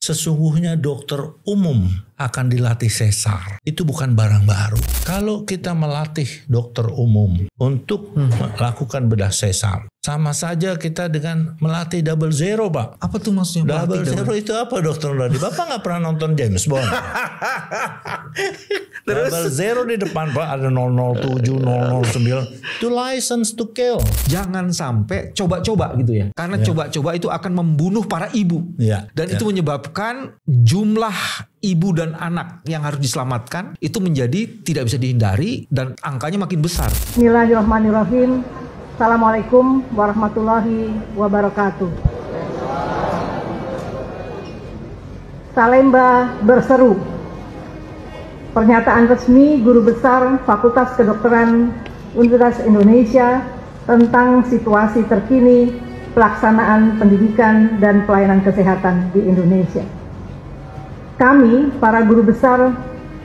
Sesungguhnya dokter umum akan dilatih sesar. Itu bukan barang baru. Kalau kita melatih dokter umum untuk melakukan bedah sesar, sama saja kita dengan melatih double zero, Pak. Apa tuh maksudnya? Double zero itu apa, Dokter Nurdadi? Bapak nggak pernah nonton James Bond? Double zero di depan, Pak. Ada 007, 009. Itu license to kill. Jangan sampai coba-coba gitu ya. Karena coba-coba itu akan membunuh para ibu. Dan itu menyebabkan jumlah ibu dan anak yang harus diselamatkan itu menjadi tidak bisa dihindari dan angkanya makin besar. Bismillahirrahmanirrahim. Assalamualaikum warahmatullahi wabarakatuh. Salemba berseru. Pernyataan resmi Guru Besar Fakultas Kedokteran Universitas Indonesia tentang situasi terkini pelaksanaan pendidikan dan pelayanan kesehatan di Indonesia. Kami, para guru besar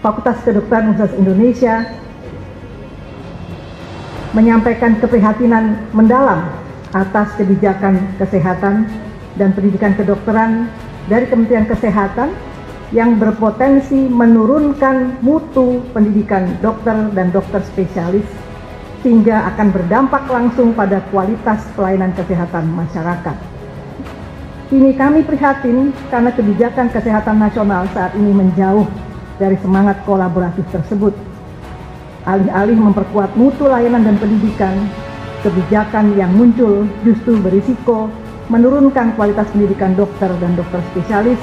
Fakultas Kedokteran Universitas Indonesia, menyampaikan keprihatinan mendalam atas kebijakan kesehatan dan pendidikan kedokteran dari Kementerian Kesehatan yang berpotensi menurunkan mutu pendidikan dokter dan dokter spesialis sehingga akan berdampak langsung pada kualitas pelayanan kesehatan masyarakat. Kini kami prihatin karena kebijakan kesehatan nasional saat ini menjauh dari semangat kolaboratif tersebut. Alih-alih memperkuat mutu layanan dan pendidikan, kebijakan yang muncul justru berisiko menurunkan kualitas pendidikan dokter dan dokter spesialis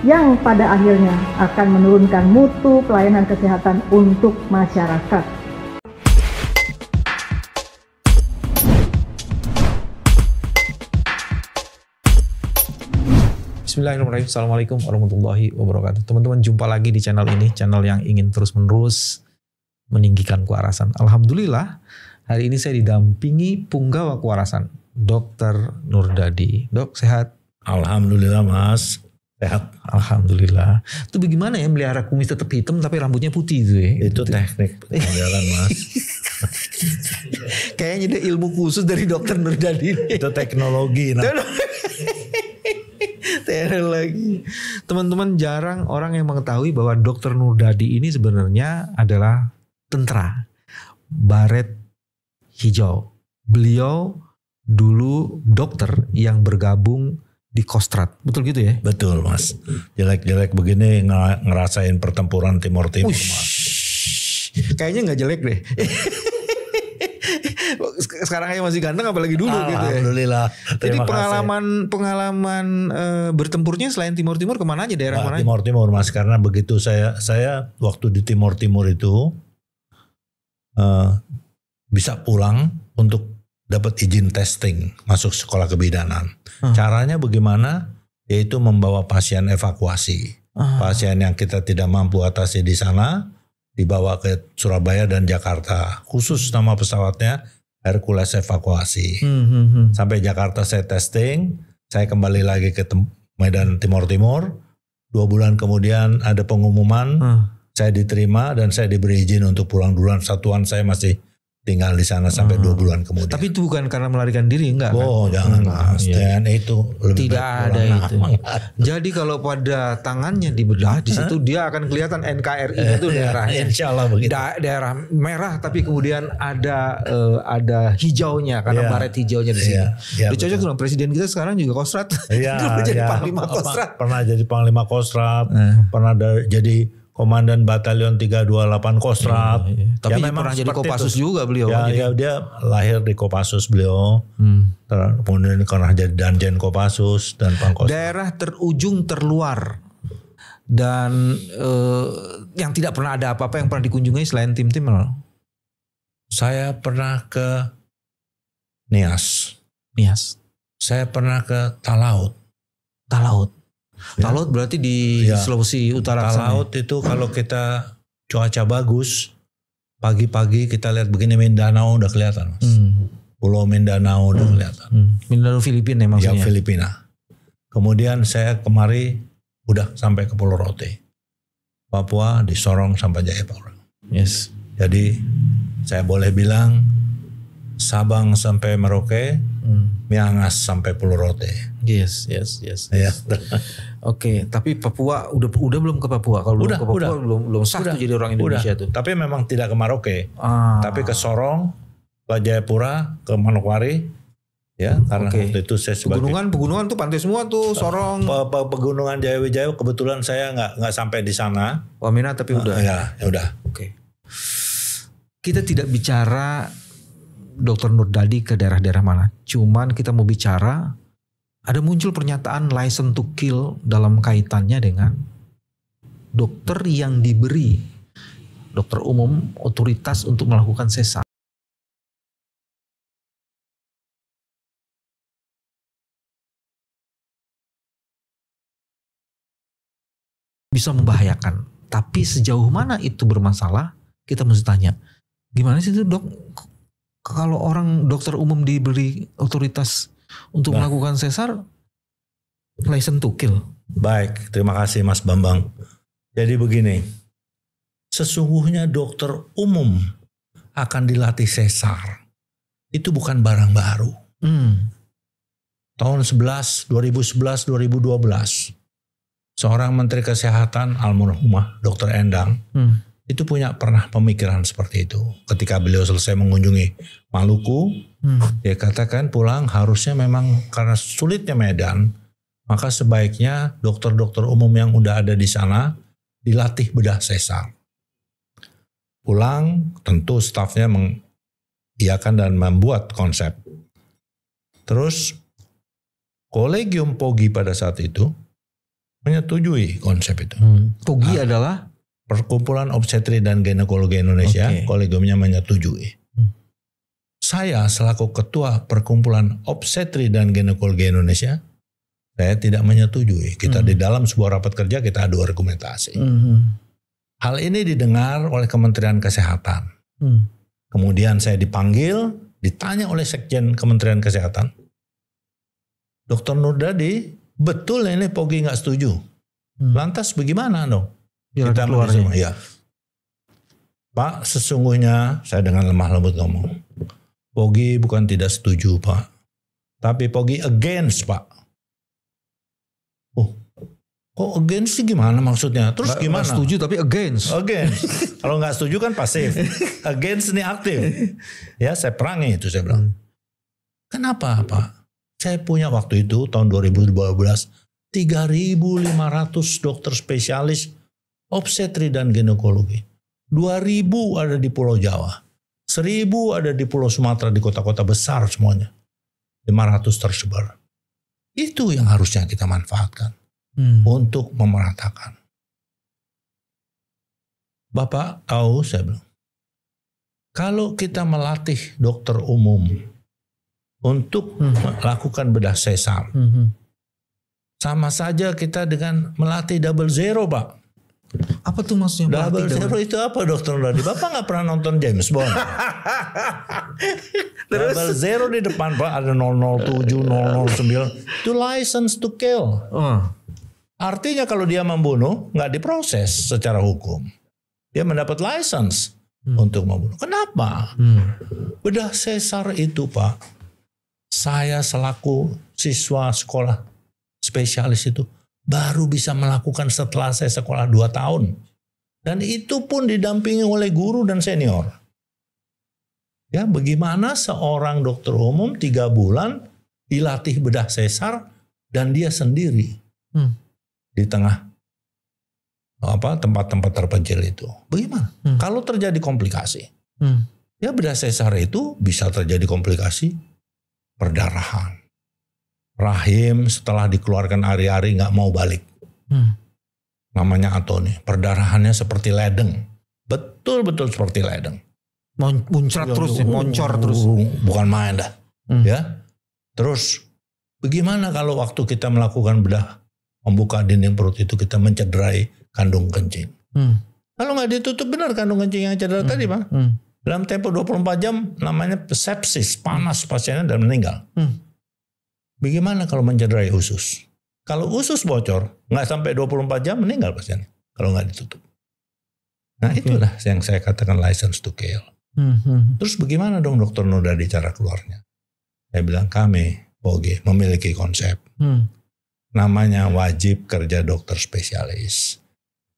yang pada akhirnya akan menurunkan mutu pelayanan kesehatan untuk masyarakat. Bismillahirrahmanirrahim. Assalamualaikum warahmatullahi wabarakatuh. Teman-teman, jumpa lagi di channel ini, channel yang ingin terus-menerus meninggikan kewarasan. Alhamdulillah, hari ini saya didampingi punggawa kewarasan, Dr. Nurdadi. Dok, sehat? Alhamdulillah, Mas. Sehat. Alhamdulillah. Itu bagaimana ya melihara kumis tetap hitam tapi rambutnya putih itu ya? Itu teknik pemeliharaan, Mas. Kayaknya ada ilmu khusus dari Dr. Nurdadi. Itu teknologi. Teknologi. Teman-teman, jarang orang yang mengetahui bahwa Dr. Nurdadi ini sebenarnya adalah tentara baret hijau. Beliau dulu dokter yang bergabung di Kostrad. Betul gitu ya? Betul, Mas. Jelek-jelek begini ngerasain pertempuran Timur Timur, Mas. Kayaknya nggak jelek deh. Sekarang aja masih ganteng apalagi dulu gitu ya. Alhamdulillah. Jadi pengalaman bertempurnya selain Timur Timur kemana aja, daerah mana? Timur Timur, Mas, karena begitu saya waktu di Timur Timur itu bisa pulang untuk dapat izin testing masuk sekolah kebidanan. Caranya bagaimana? Yaitu membawa pasien evakuasi. Pasien yang kita tidak mampu atasi di sana dibawa ke Surabaya dan Jakarta. Khusus nama pesawatnya Hercules evakuasi. Sampai Jakarta saya testing, saya kembali lagi ke Medan Timur Timur. 2 bulan kemudian ada pengumuman, saya diterima dan saya diberi izin untuk pulang duluan. Satuan saya masih tinggal di sana sampai 2 bulan kemudian. Tapi itu bukan karena melarikan diri, enggak? Oh, jangan, Mas. TNI itu lebih tidak ada itu. Jadi kalau pada tangannya dibedah di situ dia akan kelihatan NKRI itu daerahnya. Insya Allah begitu. Daerah merah tapi kemudian ada hijaunya karena baret hijaunya di sini. Cocok dengan presiden kita sekarang juga Kostrad. Iya. Jadi Panglima Kostrad. Pernah jadi Panglima Kostrad. Pernah jadi Komandan Batalion 328 Kostrad. Tapi ya, memang pernah jadi Kopassus juga beliau. Ya, dia lahir di Kopassus beliau. Kemudian pernah jadi Danjen Kopassus dan Pangkostrat. Daerah terujung terluar dan yang tidak pernah ada apa-apa yang pernah dikunjungi selain tim-tim. Saya pernah ke Nias. Saya pernah ke Talaut. Talaut berarti di Sulawesi Utara. Talaut itu kalau kita cuaca bagus, pagi-pagi kita lihat begini Mindanao udah kelihatan, Mas. Pulau Mindanao udah kelihatan. Mindanao Filipina maksudnya. Ya, Filipina. Kemudian saya kemari udah sampai ke Pulau Rote. Papua di Sorong sampai Jayapura. Yes. Jadi saya boleh bilang Sabang sampai Merauke, Miangas sampai Pulau Rote. Yes. Ya. Oke, tapi Papua udah belum ke Papua? Kalau belum ke Papua belum sah tuh jadi orang Indonesia tuh. Tapi memang tidak ke Merauke. Tapi ke Sorong, ke Jayapura, ke Manokwari. Ya, karena waktu itu saya sebagai pegunungan tuh pantai semua tuh, Sorong. Pegunungan Jaya-Wijaya kebetulan saya nggak sampai di sana. Wamena tapi udah. Ya udah. Oke. Kita tidak bicara Dr. Nurdadi ke daerah-daerah mana. Cuman kita mau bicara, ada muncul pernyataan license to kill dalam kaitannya dengan dokter yang diberi, dokter umum, otoritas untuk melakukan sesar. Bisa membahayakan. Tapi sejauh mana itu bermasalah, kita mesti tanya. Gimana sih itu dok? Kalau orang dokter umum diberi otoritas untuk melakukan sesar, license to kill. Baik, terima kasih Mas Bambang. Jadi begini, sesungguhnya dokter umum akan dilatih sesar. Itu bukan barang baru. Tahun 2011, 2012, seorang Menteri Kesehatan almarhumah Dr. Endang, itu pernah pemikiran seperti itu. Ketika beliau selesai mengunjungi Maluku, dia katakan pulang harusnya memang karena sulitnya medan, maka sebaiknya dokter-dokter umum yang udah ada di sana dilatih bedah sesar. Pulang tentu stafnya mengiyakan dan membuat konsep. Terus Kolegium POGI pada saat itu menyetujui konsep itu. POGI adalah Perkumpulan Obstetri dan Ginekologi Indonesia, kolegiumnya menyetujui. Saya selaku ketua Perkumpulan Obstetri dan Ginekologi Indonesia, saya tidak menyetujui. Kita di dalam sebuah rapat kerja kita adu argumentasi. Hal ini didengar oleh Kementerian Kesehatan. Kemudian saya dipanggil, ditanya oleh Sekjen Kementerian Kesehatan, Dr. Nurdadi, betul ini POGI nggak setuju. Lantas bagaimana dong? Kita keluarnya. Ya. Pak, sesungguhnya saya dengan lemah lembut ngomong, POGI bukan tidak setuju Pak, tapi POGI against Pak. Kok against sih gimana maksudnya? Terus gimana? Nggak setuju tapi against. Kalau nggak setuju kan pasif, against ini aktif. Ya saya perangi itu saya bilang. Kenapa Pak? Saya punya waktu itu tahun 2012 3.500 dokter spesialis obstetri dan ginekologi. 2.000 ada di Pulau Jawa. 1.000 ada di Pulau Sumatera, di kota-kota besar semuanya. 500 tersebar. Itu yang harusnya kita manfaatkan untuk memeratakan. Bapak tahu, saya bilang, kalau kita melatih dokter umum untuk melakukan bedah sesar, sama saja kita dengan melatih double zero, Pak. Apa tuh maksudnya? Double zero itu apa dokter Nurdadi? Bapak nggak pernah nonton James Bond. Double zero di depan Pak ada 007, 009. Itu license to kill. Artinya kalau dia membunuh nggak diproses secara hukum. Dia mendapat license untuk membunuh. Kenapa? Bedah sesar itu Pak. Saya selaku siswa sekolah spesialis itu baru bisa melakukan setelah saya sekolah 2 tahun. Dan itu pun didampingi oleh guru dan senior. Ya, bagaimana seorang dokter umum 3 bulan dilatih bedah sesar dan dia sendiri di tengah tempat-tempat terpencil itu. Bagaimana? Kalau terjadi komplikasi, ya bedah sesar itu bisa terjadi komplikasi perdarahan. Rahim setelah dikeluarkan hari-hari nggak mau balik. Namanya atoni. Perdarahannya seperti ledeng. Betul-betul seperti ledeng. Muncrat terus, moncor terus. Bukan main dah. Ya. Terus bagaimana kalau waktu kita melakukan bedah membuka dinding perut itu kita mencederai kandung kencing. Kalau nggak ditutup benar kandung kencing yang cedera tadi Pak. Dalam tempo 24 jam namanya sepsis, panas pasiennya dan meninggal. Bagaimana kalau mencederai usus? Kalau usus bocor, nggak sampai 24 jam meninggal pasiennya. Kalau nggak ditutup. Nah itulah yang saya katakan license to kill. Terus bagaimana dong Dr. Nurdadi cara keluarnya? Saya bilang kami, Boge, memiliki konsep. Namanya wajib kerja dokter spesialis.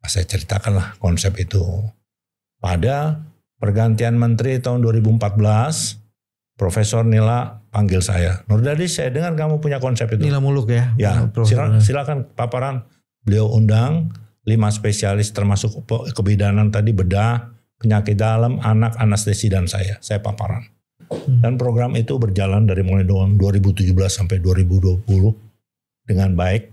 Saya ceritakanlah konsep itu. Pada pergantian menteri tahun 2014, Profesor Nila panggil saya. Nurdadi, saya dengar kamu punya konsep itu. Nila Muluk ya? Ya, silakan paparan. Beliau undang 5 spesialis termasuk kebidanan tadi, bedah, penyakit dalam, anak, anestesi, dan saya paparan. Dan program itu berjalan dari mulai 2017 sampai 2020 dengan baik.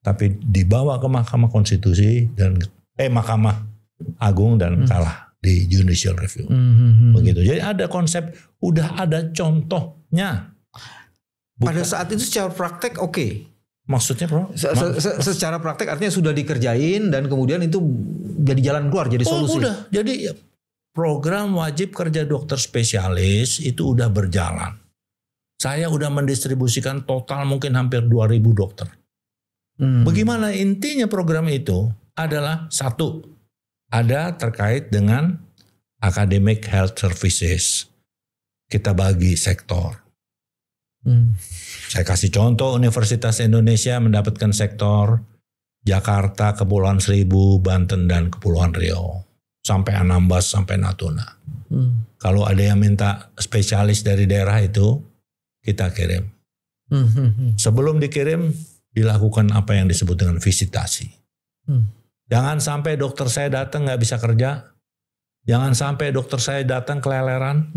Tapi dibawa ke Mahkamah Konstitusi dan Mahkamah Agung dan kalah di judicial review. Begitu. Jadi ada konsep, udah ada contohnya. Pada saat itu secara praktek oke. Maksudnya bro? Secara praktek artinya sudah dikerjain dan kemudian itu jadi jalan keluar, jadi solusi. Udah. Jadi program wajib kerja dokter spesialis itu udah berjalan. Saya udah mendistribusikan total mungkin hampir 2.000 dokter. Bagaimana intinya program itu adalah satu, ada terkait dengan academic health services. Kita bagi sektor. Saya kasih contoh, Universitas Indonesia mendapatkan sektor Jakarta, Kepulauan Seribu, Banten, dan Kepulauan Riau. Sampai Anambas, sampai Natuna. Kalau ada yang minta spesialis dari daerah itu, kita kirim. Sebelum dikirim, dilakukan apa yang disebut dengan visitasi. Jangan sampai dokter saya datang nggak bisa kerja. Jangan sampai dokter saya datang keleleran.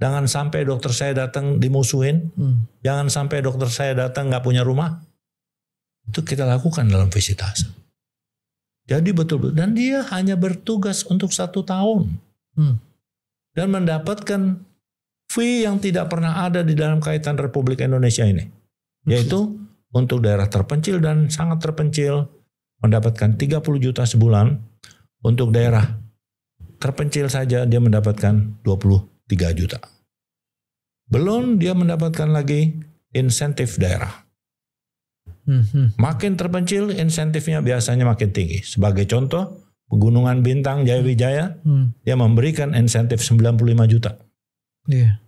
Jangan sampai dokter saya datang dimusuhin. Jangan sampai dokter saya datang nggak punya rumah. Itu kita lakukan dalam visitasi. Jadi betul-betul. Dan dia hanya bertugas untuk 1 tahun. Dan mendapatkan fee yang tidak pernah ada di dalam kaitan Republik Indonesia ini. Yaitu untuk daerah terpencil dan sangat terpencil mendapatkan 30 juta sebulan. Untuk daerah terpencil saja dia mendapatkan 23 juta. Belum dia mendapatkan lagi insentif daerah. Makin terpencil insentifnya biasanya makin tinggi. Sebagai contoh, Pegunungan Bintang Jaya dia memberikan insentif 95 juta.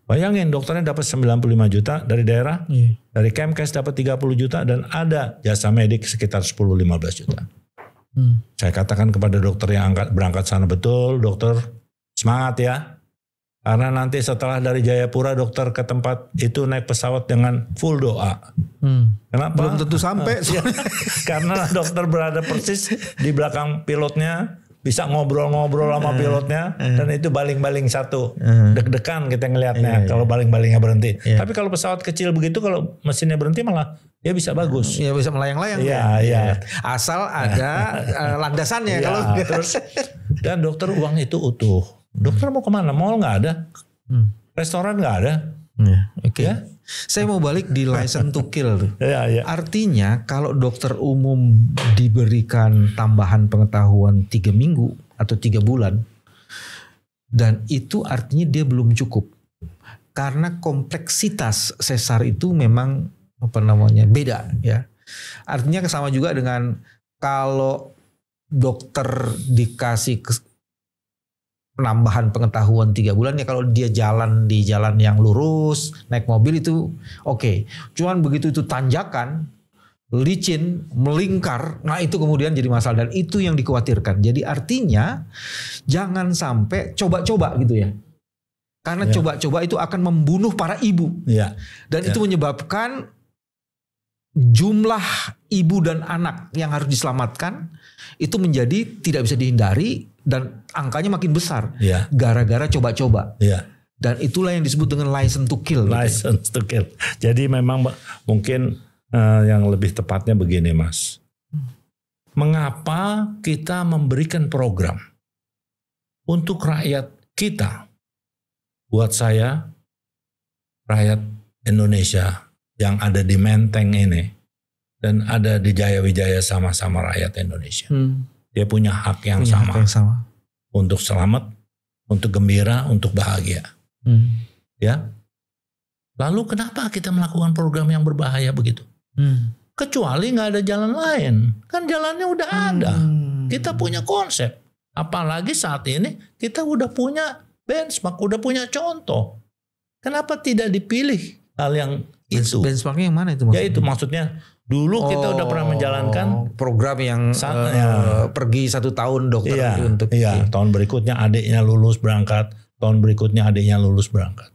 Bayangin dokternya dapat 95 juta dari daerah, dari Kemkes dapat 30 juta dan ada jasa medik sekitar 10-15 juta. Saya katakan kepada dokter yang berangkat sana, betul dokter, semangat ya. Karena nanti setelah dari Jayapura dokter ke tempat itu naik pesawat dengan full doa. Kenapa? Belum tentu sampai. Karena dokter berada persis di belakang pilotnya, bisa ngobrol-ngobrol sama pilotnya, dan itu baling-baling satu. Deg-degan kita ngelihatnya kalau baling-balingnya berhenti. Tapi kalau pesawat kecil begitu, kalau mesinnya berhenti malah dia bisa bagus. Ya bisa melayang-layang. Iya. Asal ada landasannya. Kalau terus dan dokter uang itu utuh. Dokter mau kemana? Mall nggak ada, restoran nggak ada. Oke. Ya? Saya mau balik di license to kill tuh. Artinya kalau dokter umum diberikan tambahan pengetahuan 3 minggu atau 3 bulan, dan itu artinya dia belum cukup. Karena kompleksitas sesar itu memang beda ya. Artinya sama juga dengan kalau dokter dikasih penambahan pengetahuan 3 bulan ya, kalau dia jalan di jalan yang lurus, naik mobil itu oke. Cuman begitu itu tanjakan, licin, melingkar, nah itu kemudian jadi masalah dan itu yang dikhawatirkan. Jadi artinya jangan sampai coba-coba gitu ya. Karena coba-coba itu akan membunuh para ibu. Dan itu menyebabkan jumlah ibu dan anak yang harus diselamatkan itu menjadi tidak bisa dihindari dan angkanya makin besar gara-gara coba-coba. Dan itulah yang disebut dengan license to kill. License to kill. Jadi memang mungkin yang lebih tepatnya begini Mas. Mengapa kita memberikan program untuk rakyat kita? Buat saya, rakyat Indonesia yang ada di Menteng ini dan ada di Jaya Wijaya sama-sama rakyat Indonesia. Dia punya hak yang sama untuk selamat, untuk gembira, untuk bahagia. Ya. Lalu kenapa kita melakukan program yang berbahaya begitu? Kecuali nggak ada jalan lain, kan jalannya udah ada. Kita punya konsep. Apalagi saat ini kita udah punya benchmark, udah punya contoh. Kenapa tidak dipilih hal yang itu? Benchmarknya yang mana itu maksudnya? Ya itu maksudnya dulu kita udah pernah menjalankan program yang pergi 1 tahun dokter untuk tahun berikutnya adiknya lulus berangkat, tahun berikutnya adiknya lulus berangkat.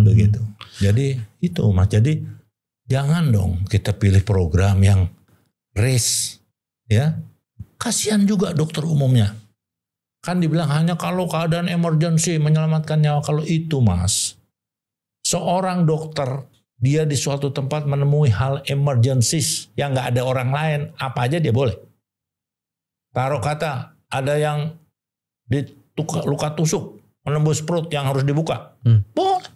Begitu. Jadi itu Mas. Jadi jangan dong kita pilih program yang race, ya. Kasihan juga dokter umumnya. Kan dibilang hanya kalau keadaan emergency menyelamatkan nyawa. Kalau itu Mas, seorang dokter dia di suatu tempat menemui hal emergencies yang nggak ada orang lain, apa aja dia boleh. Taruh kata ada yang luka tusuk menembus perut yang harus dibuka, boleh.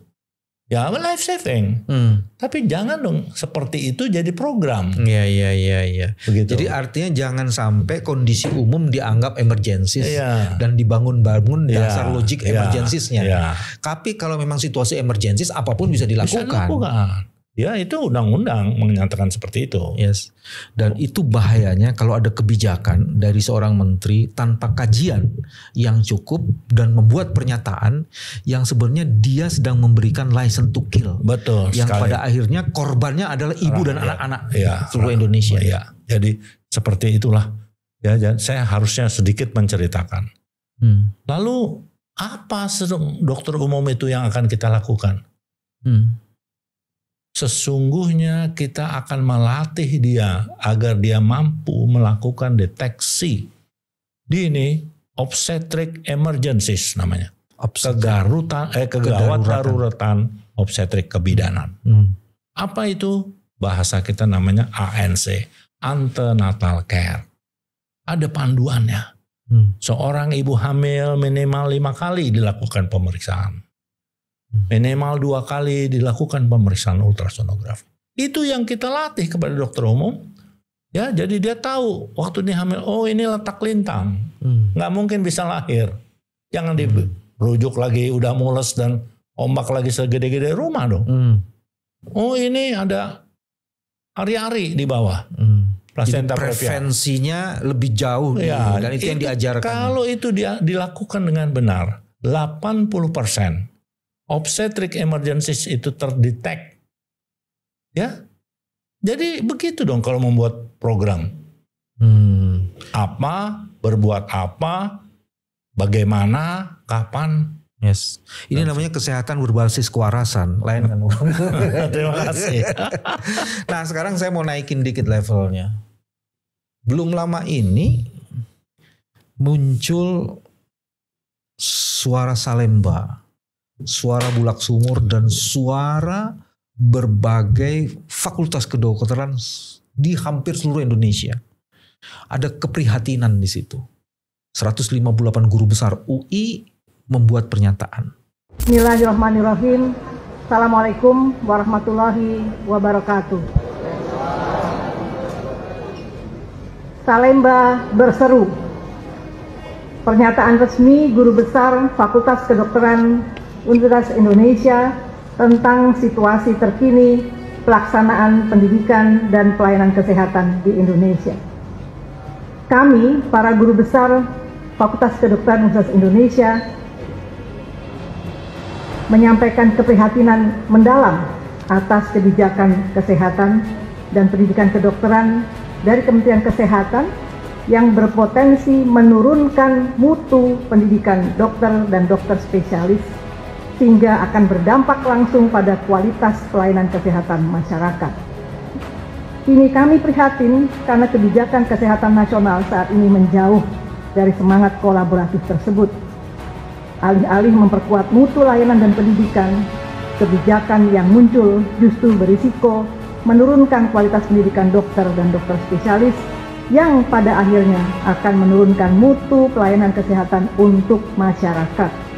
Ya life saving. Tapi jangan dong seperti itu jadi program. Iya. Begitu. Jadi artinya jangan sampai kondisi umum dianggap emergencies dan dibangun-bangun dasar logik emergensiesnya. Tapi kalau memang situasi emergencies apapun bisa dilakukan. Bisa dilakukan. Ya itu undang-undang menyatakan seperti itu. Yes. Dan itu bahayanya kalau ada kebijakan dari seorang menteri tanpa kajian yang cukup dan membuat pernyataan yang sebenarnya dia sedang memberikan license to kill. Betul. Yang pada akhirnya korbannya adalah ibu dan anak-anak seluruh Indonesia. Ya. Jadi seperti itulah. Ya, saya harusnya sedikit menceritakan. Lalu apa dokter umum itu yang akan kita lakukan? Sesungguhnya kita akan melatih dia agar dia mampu melakukan deteksi dini obstetric emergencies namanya. Kegawat daruratan obstetrik kebidanan. Apa itu? Bahasa kita namanya ANC, antenatal care. Ada panduannya. Seorang ibu hamil minimal 5 kali dilakukan pemeriksaan. Minimal 2 kali dilakukan pemeriksaan ultrasonografi. Itu yang kita latih kepada dokter umum. Ya, jadi dia tahu waktu dia hamil, oh ini letak lintang. Nggak mungkin bisa lahir. Jangan dirujuk lagi udah mules dan ombak lagi segede-gede rumah dong. Oh ini ada ari-ari di bawah. Placenta prevensinya lebih jauh dan itu yang diajarkan. Kalau itu dilakukan dengan benar, 80% obstetric emergencies itu terdetek. Ya. Jadi begitu dong kalau membuat program. Apa, berbuat apa, bagaimana, kapan. Yes. Ini namanya kesehatan berbasis kewarasan. Lain kan. Terima kasih. Nah, sekarang saya mau naikin dikit levelnya. Belum lama ini muncul suara Salemba, suara Bulak Sumur, dan suara berbagai fakultas kedokteran di hampir seluruh Indonesia. Ada keprihatinan di situ. 158 guru besar UI membuat pernyataan. Bismillahirrahmanirrahim. Assalamualaikum warahmatullahi wabarakatuh. Salemba berseru. Pernyataan resmi Guru Besar Fakultas Kedokteran Universitas Indonesia tentang situasi terkini pelaksanaan pendidikan dan pelayanan kesehatan di Indonesia. Kami, para guru besar Fakultas Kedokteran Universitas Indonesia, menyampaikan keprihatinan mendalam atas kebijakan kesehatan dan pendidikan kedokteran dari Kementerian Kesehatan yang berpotensi menurunkan mutu pendidikan dokter dan dokter spesialis sehingga akan berdampak langsung pada kualitas pelayanan kesehatan masyarakat. Kini kami prihatin karena kebijakan kesehatan nasional saat ini menjauh dari semangat kolaboratif tersebut. Alih-alih memperkuat mutu layanan dan pendidikan, kebijakan yang muncul justru berisiko menurunkan kualitas pendidikan dokter dan dokter spesialis yang pada akhirnya akan menurunkan mutu pelayanan kesehatan untuk masyarakat.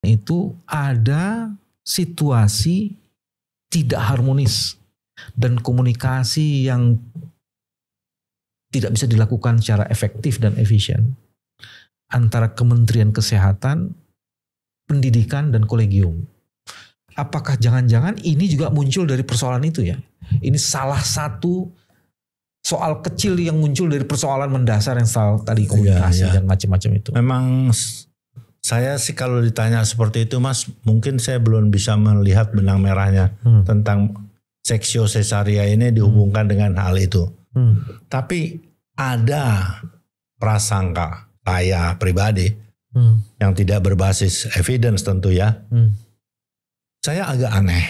Itu ada situasi tidak harmonis dan komunikasi yang tidak bisa dilakukan secara efektif dan efisien antara Kementerian Kesehatan, Pendidikan, dan Kolegium. Apakah jangan-jangan ini juga muncul dari persoalan itu ya? Ini salah satu soal kecil yang muncul dari persoalan mendasar yang soal tadi komunikasi dan macam-macam itu. Memang saya sih kalau ditanya seperti itu Mas, mungkin saya belum bisa melihat benang merahnya tentang seksio cesaria ini dihubungkan dengan hal itu. Tapi ada prasangka saya pribadi yang tidak berbasis evidence tentu ya. Saya agak aneh.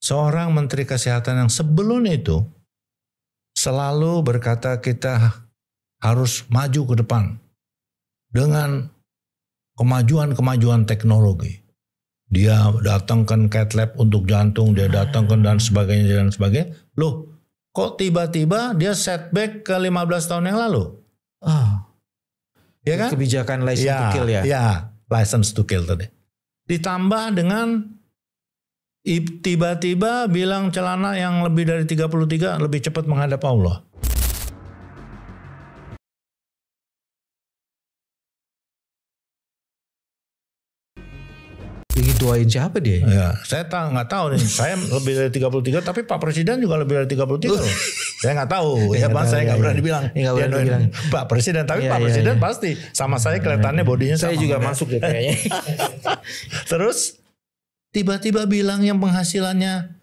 Seorang Menteri Kesehatan yang sebelum itu selalu berkata kita harus maju ke depan dengan kemajuan-kemajuan teknologi. Dia datangkan cath lab untuk jantung, dia datangkan dan sebagainya. Loh, kok tiba-tiba dia setback ke 15 tahun yang lalu? Ya kan? Kebijakan license to kill ya? Ya, license to kill tadi. Ditambah dengan tiba-tiba bilang celana yang lebih dari 33 lebih cepat menghadap Allah. Ingin doain siapa dia? Ya, saya nggak tahu nih. Saya lebih dari 33, tapi Pak Presiden juga lebih dari 33 loh. Saya nggak tahu. Ya, Mas, saya nggak berani bilang. Pak Presiden, tapi Pak Presiden pasti sama saya kelihatannya bodinya sama. Saya juga masuk deh kayaknya. Terus tiba-tiba bilang yang penghasilannya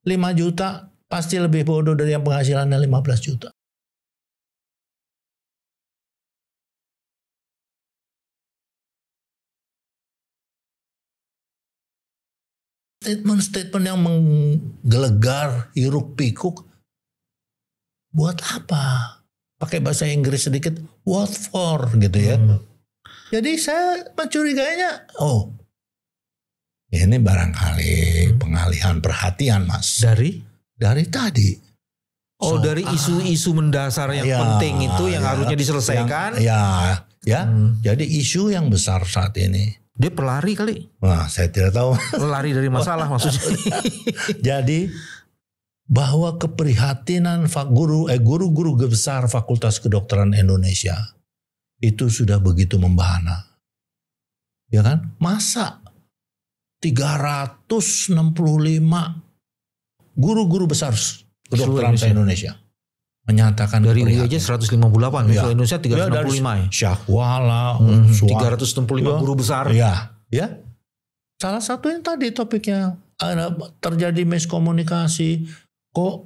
5 juta pasti lebih bodoh dari yang penghasilannya 15 juta. Statement-statement yang menggelegar, hiruk pikuk. Buat apa? Pakai bahasa Inggris sedikit, what for gitu ya. Jadi saya mencurigainya, ini barangkali pengalihan perhatian Mas. Dari tadi. Dari isu-isu mendasar yang penting itu yang harusnya diselesaikan. Jadi isu yang besar saat ini. Dia pelari kali. Wah, saya tidak tahu. Lari dari masalah maksudnya. Jadi bahwa keprihatinan guru-guru besar Fakultas Kedokteran Indonesia itu sudah begitu membahana. Ya kan? Masa 365 guru-guru besar kedokteran Indonesia menyatakan dari UI aja 158, ya. Indonesia 365 ya. Syahwala, 365 guru besar. Ya. Salah satu yang tadi topiknya ada terjadi miskomunikasi. Kok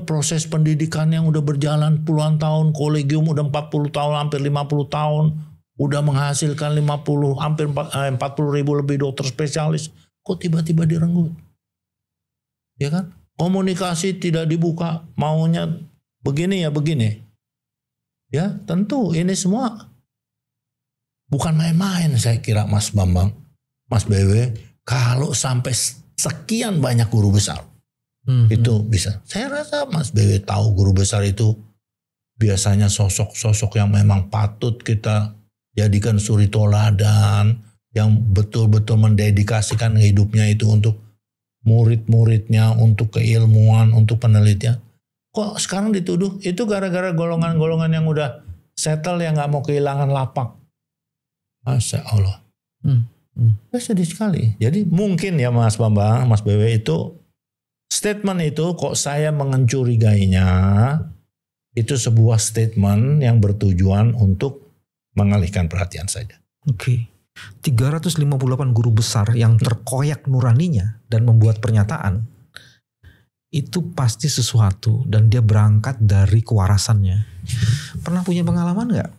proses pendidikan yang udah berjalan puluhan tahun, kolegium udah 40 tahun, hampir 50 tahun, udah menghasilkan hampir 40 ribu lebih dokter spesialis. Kok tiba-tiba direnggut? Ya kan? Komunikasi tidak dibuka, maunya begini ya begini. Ya tentu ini semua bukan main-main saya kira Mas Bambang, Mas BW. Kalau sampai sekian banyak guru besar itu bisa. Saya rasa Mas BW tahu guru besar itu biasanya sosok-sosok yang memang patut kita jadikan suri toladan, yang betul-betul mendedikasikan hidupnya itu untuk murid-muridnya, untuk keilmuan, untuk penelitian. Kok sekarang dituduh itu gara-gara golongan-golongan yang udah settle yang gak mau kehilangan lapak. Masya Allah. Sedih sekali. Jadi mungkin ya Mas Bambang, Mas BW itu statement itu kok saya mencurigainya itu sebuah statement yang bertujuan untuk mengalihkan perhatian saja. Oke. 358 guru besar yang terkoyak nuraninya dan membuat pernyataan itu pasti sesuatu dan dia berangkat dari kewarasannya. Pernah punya pengalaman gak?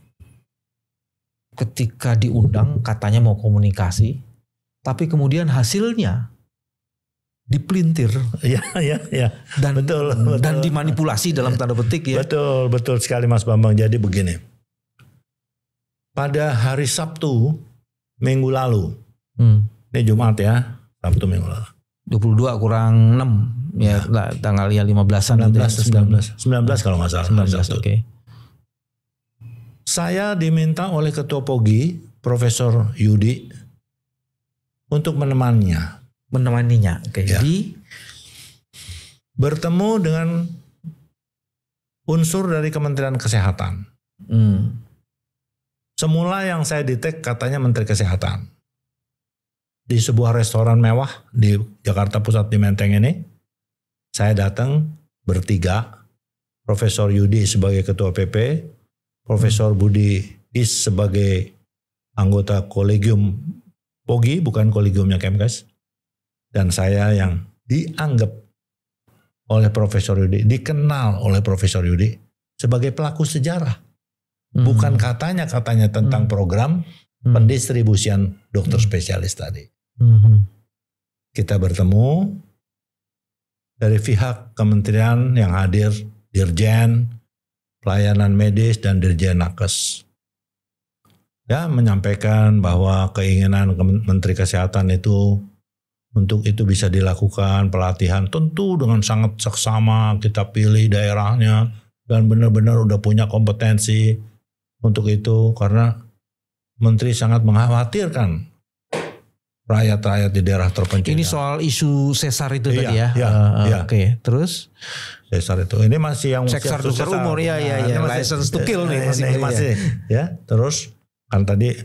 Ketika diundang katanya mau komunikasi tapi kemudian hasilnya dipelintir dan betul. Dan dimanipulasi dalam tanda petik ya. Betul sekali Mas Bambang. Jadi begini, pada hari Sabtu minggu lalu, ini Jumat ya, Sabtu minggu lalu. 22 kurang 6 ya, tanggal 15-an 19 kalau nggak salah. 19, oke. Saya diminta oleh Ketua POGI, Profesor Yudi, untuk menemaninya. Oke. Ya. Bertemu dengan unsur dari Kementerian Kesehatan. Semula yang saya detect katanya Menteri Kesehatan. di sebuah restoran mewah di Jakarta Pusat di Menteng ini. Saya datang bertiga, Profesor Yudi sebagai Ketua PP, Profesor Budi Is sebagai anggota kolegium POGI, bukan kolegiumnya Kemkes, dan saya yang dianggap oleh Profesor Yudi, dikenal oleh Profesor Yudi sebagai pelaku sejarah. Bukan katanya tentang program pendistribusian dokter spesialis tadi. Kita bertemu dari pihak kementerian yang hadir, Dirjen Pelayanan Medis dan Dirjen Nakes. Ya, menyampaikan bahwa keinginan Menteri Kesehatan itu untuk itu bisa dilakukan pelatihan tentu dengan sangat seksama, kita pilih daerahnya dan benar-benar udah punya kompetensi untuk itu karena Menteri sangat mengkhawatirkan rakyat-rakyat di daerah terpencil. Ini soal isu sesar itu tadi ya? Iya. Oke, terus? Sesar itu, ini masih yang sesar dokter umur ya, license to kill nih masih ya. Terus kan tadi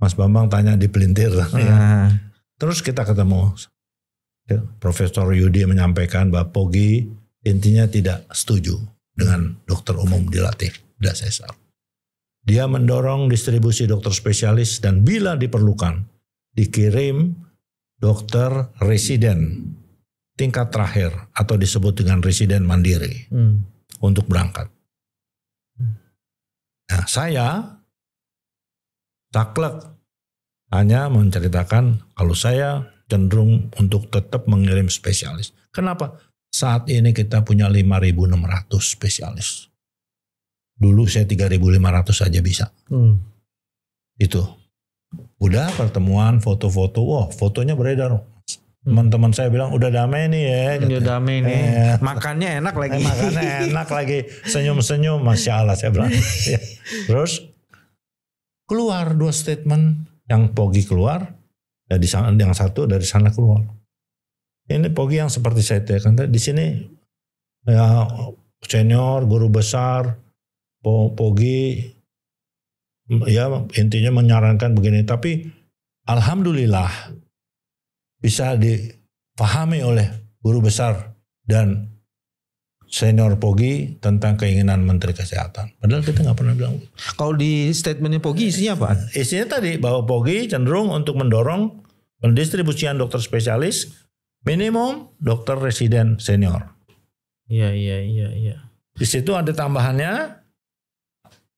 Mas Bambang tanya di pelintir. Ya. Terus kita ketemu. Profesor Yudi menyampaikan bahwa POGI intinya tidak setuju dengan dokter umum dilatih tidak sesar. Dia mendorong distribusi dokter spesialis dan bila diperlukan dikirim dokter residen tingkat terakhir atau disebut dengan residen mandiri untuk berangkat. Nah, saya saklek hanya menceritakan kalau saya cenderung untuk tetap mengirim spesialis. Kenapa? Saat ini kita punya 5.600 spesialis. Dulu saya 3.500 saja bisa. Itu. Udah pertemuan, foto-foto, wah fotonya beredar. Teman-teman saya bilang udah damai nih ya. Udah damai nih. Makannya enak lagi. Makannya enak lagi. Senyum-senyum, Masya Allah saya bilang. Ya. Terus keluar 2 statement. Yang POGI keluar, ya di sana, yang satu dari sana keluar. Ini POGI yang seperti saya katakan di sini ya senior, guru besar, POGI ya intinya menyarankan begini. Tapi alhamdulillah bisa dipahami oleh guru besar dan senior POGI tentang keinginan Menteri Kesehatan. Padahal kita nggak pernah bilang. Kalau di statementnya POGI isinya apa? Isinya tadi bahwa POGI cenderung untuk mendorong pendistribusian dokter spesialis minimum dokter residen senior. Iya. Di situ ada tambahannya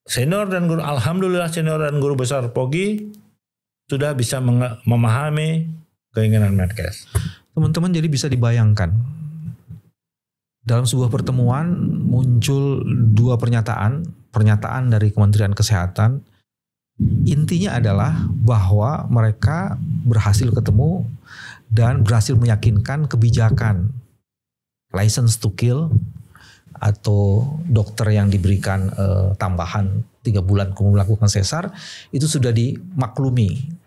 senior dan guru. Alhamdulillah senior dan guru besar POGI sudah bisa memahami keinginan Menkes. Teman-teman jadi bisa dibayangkan. Dalam sebuah pertemuan muncul 2 pernyataan dari Kementerian Kesehatan. Intinya adalah bahwa mereka berhasil ketemu dan berhasil meyakinkan kebijakan license to kill atau dokter yang diberikan tambahan 3 bulan kemudian melakukan sesar itu sudah dimaklumi.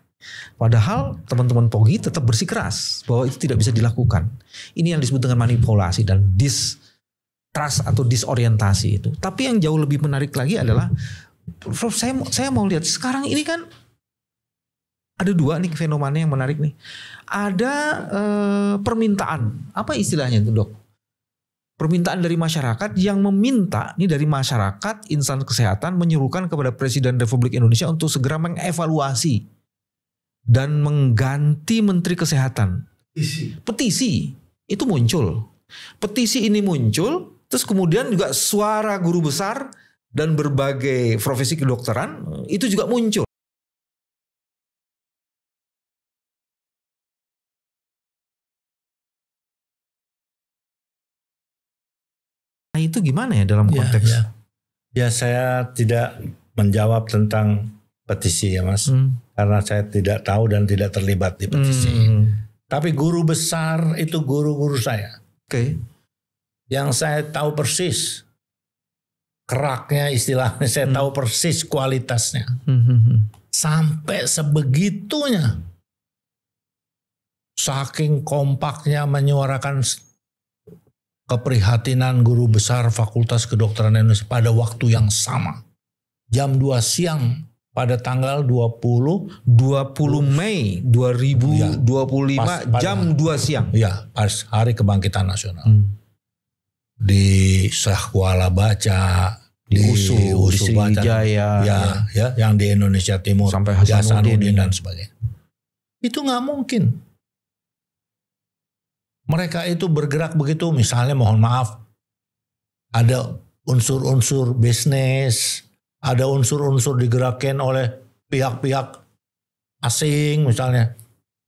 Padahal teman-teman POGI tetap bersikeras bahwa itu tidak bisa dilakukan. Ini yang disebut dengan manipulasi dan distrust atau disorientasi itu. Tapi yang jauh lebih menarik lagi adalah, Prof, saya mau lihat sekarang ini kan ada 2 nih fenomena yang menarik nih. Ada permintaan, apa istilahnya itu dok? Permintaan dari masyarakat yang meminta, ini dari masyarakat, instansi kesehatan menyerukan kepada Presiden Republik Indonesia untuk segera mengevaluasi dan mengganti Menteri Kesehatan. Petisi itu muncul. Petisi ini muncul, terus kemudian juga suara guru besar dan berbagai profesi kedokteran itu juga muncul. Nah itu gimana ya dalam konteks? Ya saya tidak menjawab tentang petisi ya Mas. Karena saya tidak tahu dan tidak terlibat di petisi. Tapi guru besar itu guru-guru saya. Oke. Yang saya tahu persis keraknya istilahnya, saya tahu persis kualitasnya. Sampai sebegitunya. Saking kompaknya menyuarakan keprihatinan guru besar Fakultas Kedokteran Indonesia pada waktu yang sama. Jam 2 siang pada tanggal 20 Mei 2025 jam 2 siang. Ya, pas Hari Kebangkitan Nasional. Di Syah Kuala Baca, di Usu Baca, ya, yang di Indonesia Timur, sampai Hasanuddin dan sebagainya. Itu nggak mungkin. Mereka itu bergerak begitu, misalnya mohon maaf, ada unsur-unsur bisnis, ada unsur-unsur digerakkan oleh pihak-pihak asing misalnya.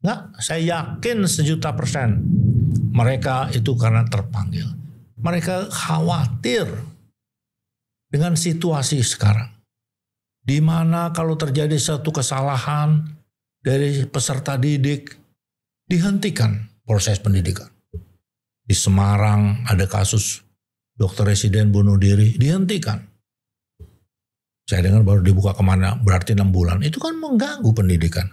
Nggak, saya yakin 1.000.000% mereka itu karena terpanggil. Mereka khawatir dengan situasi sekarang. Di mana kalau terjadi satu kesalahan dari peserta didik, dihentikan proses pendidikan. Di Semarang ada kasus dokter residen bunuh diri, dihentikan. Saya dengar baru dibuka kemana, berarti 6 bulan. Itu kan mengganggu pendidikan.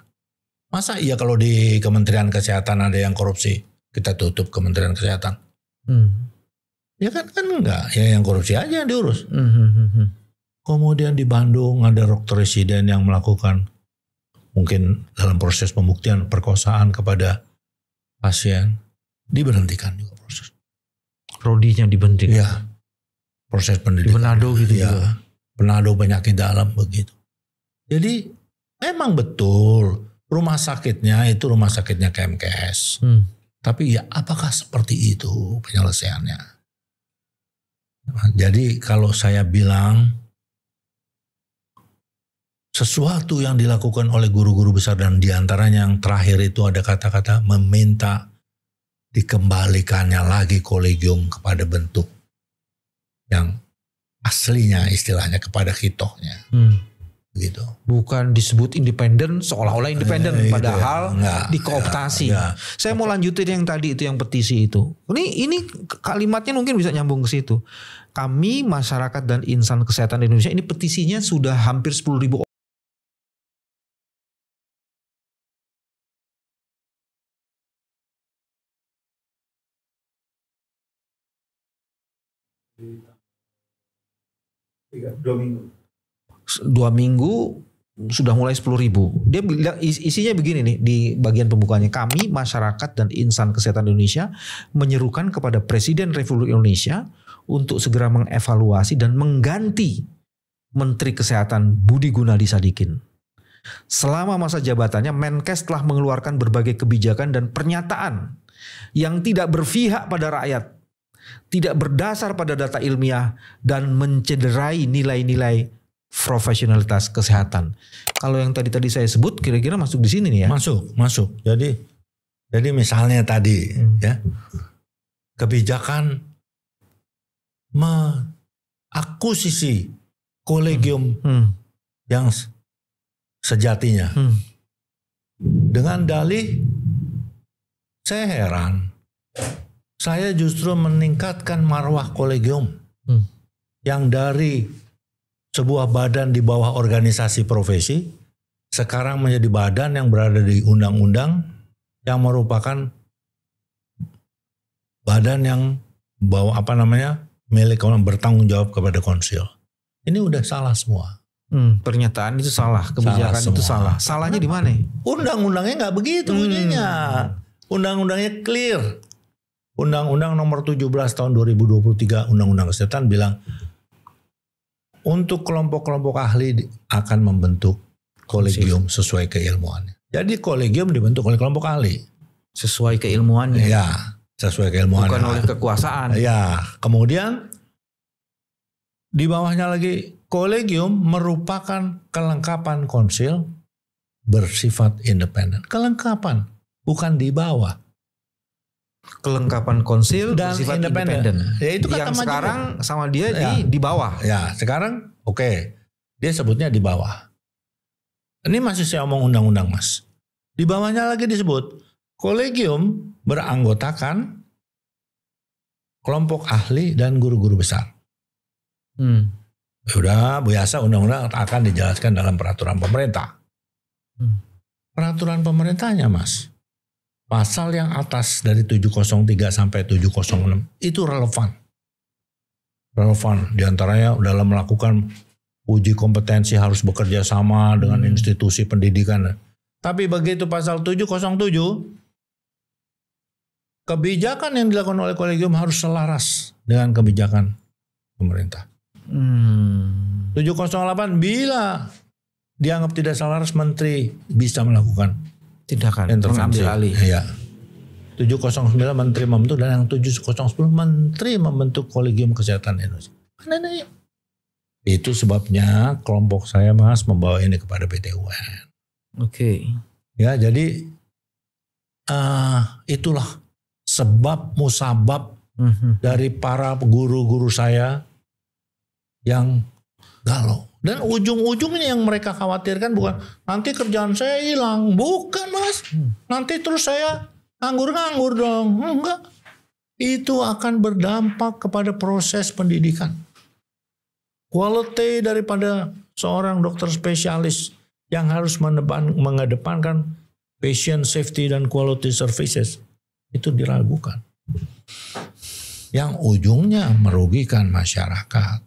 Masa iya kalau di Kementerian Kesehatan ada yang korupsi, kita tutup Kementerian Kesehatan? Ya kan enggak, ya yang korupsi aja yang diurus. Kemudian di Bandung ada dokter residen yang melakukan mungkin dalam proses pembuktian perkosaan kepada pasien, diberhentikan juga proses. Prodinya diberhentikan. Ya, proses pendidikan. Di Manado gitu ya. Juga. Manado penyakit dalam begitu. Jadi memang betul rumah sakitnya itu rumah sakitnya Kemkes. Tapi ya apakah seperti itu penyelesaiannya? Jadi kalau saya bilang sesuatu yang dilakukan oleh guru-guru besar dan diantaranya yang terakhir itu ada kata-kata meminta dikembalikannya lagi kolegium kepada bentuk yang aslinya istilahnya kepada hitohnya. Gitu. Bukan disebut independen seolah-olah independen padahal dikooptasi. Saya mau lanjutin yang tadi itu yang petisi itu. Ini kalimatnya mungkin bisa nyambung ke situ. Kami masyarakat dan insan kesehatan di Indonesia ini petisinya sudah hampir 10.000 2 minggu sudah mulai 10.000. Dia bilang isinya begini nih di bagian pembukanya. Kami masyarakat dan insan kesehatan Indonesia menyerukan kepada Presiden Republik Indonesia untuk segera mengevaluasi dan mengganti Menteri Kesehatan Budi Gunadi Sadikin. Selama masa jabatannya Menkes telah mengeluarkan berbagai kebijakan dan pernyataan yang tidak berpihak pada rakyat, tidak berdasar pada data ilmiah dan mencederai nilai-nilai profesionalitas kesehatan. Kalau yang tadi saya sebut kira-kira masuk di sini nih ya? Masuk. Jadi misalnya tadi ya kebijakan mengakuisisi kolegium yang sejatinya dengan dalih saya heran. Saya justru meningkatkan marwah kolegium yang dari sebuah badan di bawah organisasi profesi sekarang menjadi badan yang berada di undang-undang yang merupakan badan yang milik orang bertanggung jawab kepada konsil. Ini udah salah semua. Pernyataan itu salah, kebijakan itu salah. Salahnya di mana? Undang-undangnya nggak begitu bunyinya. Undang-undangnya clear. Undang-undang nomor 17 tahun 2023 Undang-Undang Kesehatan bilang untuk kelompok-kelompok ahli akan membentuk kolegium sesuai keilmuannya. Jadi kolegium dibentuk oleh kelompok ahli. Sesuai keilmuannya. Ya, sesuai keilmuannya. Bukan oleh kekuasaan. Ya, kemudian di bawahnya lagi kolegium merupakan kelengkapan konsil bersifat independen. Kelengkapan, bukan di bawah. Kelengkapan konsil dan bersifat independen. Ya, itu yang sekarang juga. Sama dia di bawah. Ya, sekarang oke. Dia sebutnya di bawah. Ini masih saya omong undang-undang, Mas. Di bawahnya lagi disebut kolegium beranggotakan kelompok ahli dan guru-guru besar. Udah biasa undang-undang akan dijelaskan dalam peraturan pemerintah. Peraturan pemerintahnya, Mas. Pasal yang atas dari 703 sampai 706 itu relevan. Diantaranya dalam melakukan uji kompetensi harus bekerja sama dengan institusi pendidikan. Tapi begitu pasal 707, kebijakan yang dilakukan oleh kolegium harus selaras dengan kebijakan pemerintah. 708, bila dianggap tidak selaras, menteri bisa melakukan tindakan intervensi. Mengambil alih. Ya. 709 menteri membentuk, dan yang 710 menteri membentuk kolegium kesehatan Indonesia. Itu sebabnya kelompok saya, Mas, membawa ini kepada PT UN. Oke. Ya, jadi itulah sebab musabab dari para guru-guru saya yang galau. Dan ujung-ujungnya yang mereka khawatirkan bukan nanti kerjaan saya hilang. Bukan, Mas. Nanti terus saya nganggur-nganggur dong. Enggak. Itu akan berdampak kepada proses pendidikan. Quality daripada seorang dokter spesialis yang harus mengedepankan patient safety dan quality services itu diragukan. Yang ujungnya merugikan masyarakat.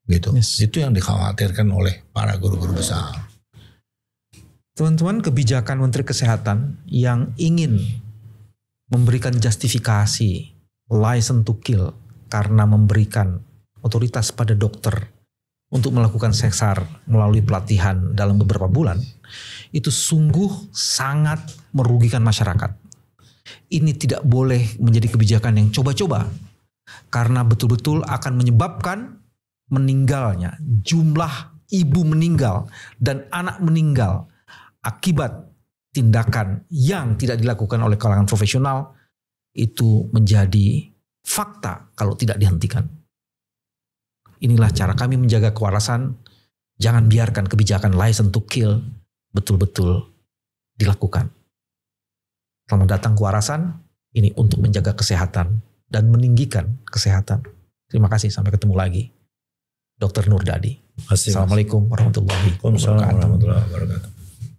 Gitu. Yes. Itu yang dikhawatirkan oleh para guru-guru besar. Teman-teman, kebijakan Menteri Kesehatan yang ingin memberikan justifikasi license to kill karena memberikan otoritas pada dokter untuk melakukan sesar melalui pelatihan dalam beberapa bulan, itu sungguh sangat merugikan masyarakat. Ini tidak boleh menjadi kebijakan yang coba-coba, karena betul-betul akan menyebabkan meninggalnya jumlah ibu meninggal dan anak meninggal akibat tindakan yang tidak dilakukan oleh kalangan profesional. Itu menjadi fakta kalau tidak dihentikan. Inilah cara kami menjaga kewarasan. Jangan biarkan kebijakan license to kill betul-betul dilakukan. Selamat datang kewarasan. Ini untuk menjaga kesehatan dan meninggikan kesehatan. Terima kasih, sampai ketemu lagi. Dr. Nurdadi. Assalamualaikum warahmatullahi wabarakatuh. warahmatullahi wabarakatuh.